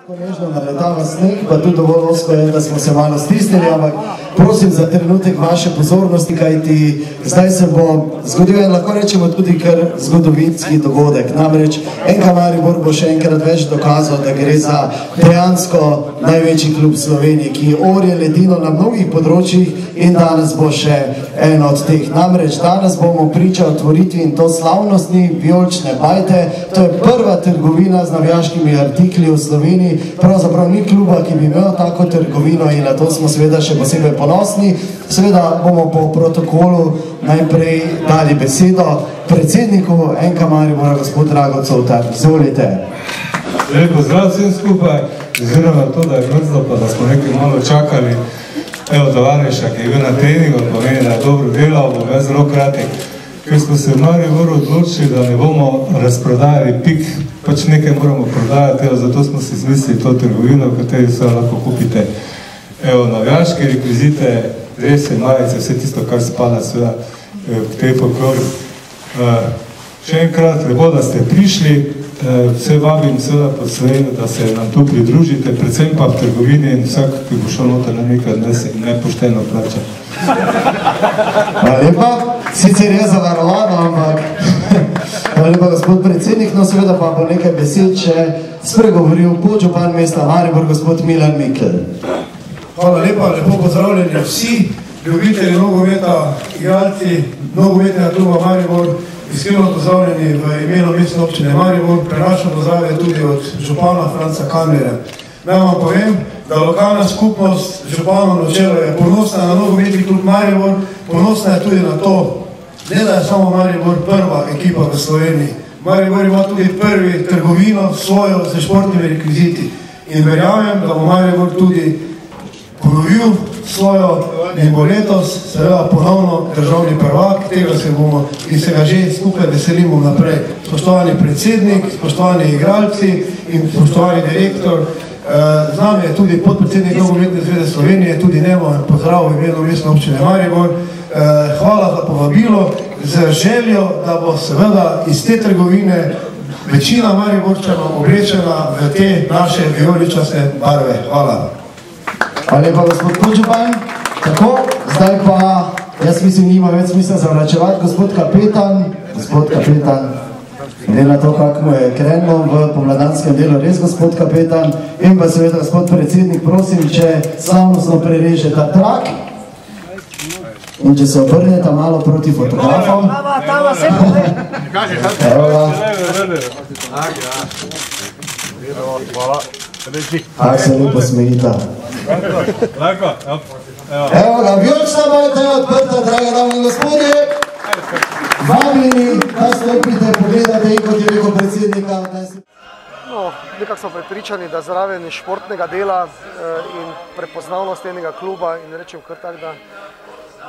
Nežno naletava sneg, pa tudi dovolj osko je, da smo se malo stisnili, ampak prosim za trenutek vaše pozornosti, kajti zdaj se bo zgodil in lahko rečemo tudi kar zgodovinski dogodek. Namreč NK Maribor bo še enkrat več dokazal, da gre za dejansko največji klub Slovenije, ki orje ledino na mnogih področjih in danes bo še eno od teh. Namreč danes bomo priča otvoritvi in to slavnostni vijolične bajte. To je prva trgovina z navijaškimi artikli v Sloveniji. Pravzaprav ni kluba, ki bi imel tako trgovino in na to smo seveda še posebej ponosni. Seveda bomo po protokolu najprej dali besedo predsedniku NK Maribora, gospod Drago Covtar. Izvolite. Lep pozdrav vsem skupaj, oziroma to, da je mrzlo, pa da smo nekaj malo čakali. Evo tovariša, ki je bil na treningu, pomeni, da je dobro delal, bom jaz zelo kratek. Ker smo se v Mariboru odločili, da ne bomo razprodajali pik, pač nekaj moramo prodajati, zato smo si izmislili to trgovino, v kateri se lahko kupite navijaške rekvizite, drese, majice, vse tisto, kar spada seveda v tej folklor. Še enkrat, lepo, da ste prišli, vse vabim seveda po Sloveniji, da se nam tu pridružite, predvsem pa v trgovini in vsak, ki bo šel noter na nekaj nepošteno plača. Hvala lepa. Sicer je zavarovano, ampak hvala lepa, gospod predsednik. No, seveda pa bo nekaj besed še spregovoril podžupan mesta Maribor, gospod Milan Mikl. Hvala lepa, lepo pozdravljeni vsi ljubitelji nogometa, igralci nogometnega kluba Maribor, iskreno pozdravljeni v imenu mestne občine Maribor, prenašam pozdrave tudi od župana Franca Kamlerja. Naj vam povem, da lokalna skupnost županom na čelu je ponosna na nogometni klub Maribor, ponosna je tudi na to, ne da je samo Maribor prva ekipa v Sloveniji. Maribor ima tudi prvi trgovino svojo z športnimi rekviziti in verjamem, da bo Maribor tudi ponovil svojo in bo letos seveda ponovno državni prvak, tega se bomo in se ga že skupaj veselimo naprej. Spoštovani predsednik, spoštovani igralci in spoštovani direktor, z nami je tudi podpredsednik Nogometne zveze Slovenije, tudi njemu pozdrav v imenu mestne občine Maribor. Hvala za povabilo, z željo, da bo seveda iz te trgovine večina Mariborčanov oblečena v te naše vijoličaste barve. Hvala. Hvala lepa, gospod podžupan. Tako, zdaj pa, jaz mislim, nima več smisla zavračevati, gospod kapetan, glede na to, kako mu je krenilo v pomladanskem delu, res gospod kapetan, in pa seveda gospod predsednik, prosim, če slavnostno prereže ta trak in če se obrneta malo proti fotografom. Evo ga. Tako se lepo smejita. Evo ga, vijolična bajta je odprta, drage dame in gospodje. Vabljeni, da stopite, pogledate in kot je rekel predsednika. Nekako smo prepričani, da zraven športnega dela in prepoznavnost enega kluba in rečem kar tak, da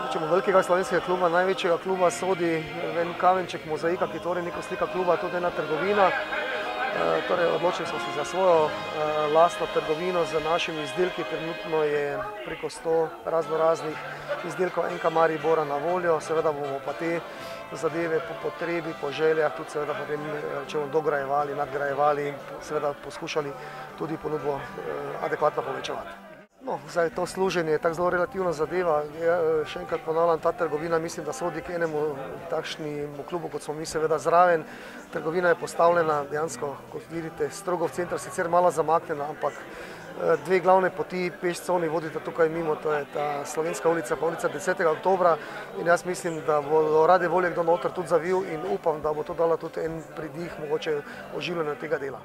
rečemo velikega slovenskega kluba, največjega kluba sodi en kamenček mozaika, ki tvori neko slika kluba, tudi ena trgovina. Torej, odločili smo se za svojo lastno trgovino z našimi izdelki. Trenutno je preko 100 raznoraznih izdelkov NK Maribora na voljo. Seveda bomo pa te zadeve po potrebi, po željah tudi seveda potem dograjevali, nadgrajevali in seveda poskušali tudi ponudbo adekvatno povečevati. No, zdaj to služenje je tako zelo relativna zadeva. Še enkrat ponavljam, ta trgovina mislim, da sodi k enemu takšnemu klubu, kot smo mi seveda zraven. Trgovina je postavljena dejansko, kot vidite, strogo v centru, sicer malo zamaknjena, ampak dve glavne poti pešcovni vodita tukaj mimo, to je ta Slovenska ulica pa ulica 10. oktobra in jaz mislim, da bo rade volje kdo noter tudi zavil in upam, da bo to dalo tudi en pridih mogoče oživljanja tega dela.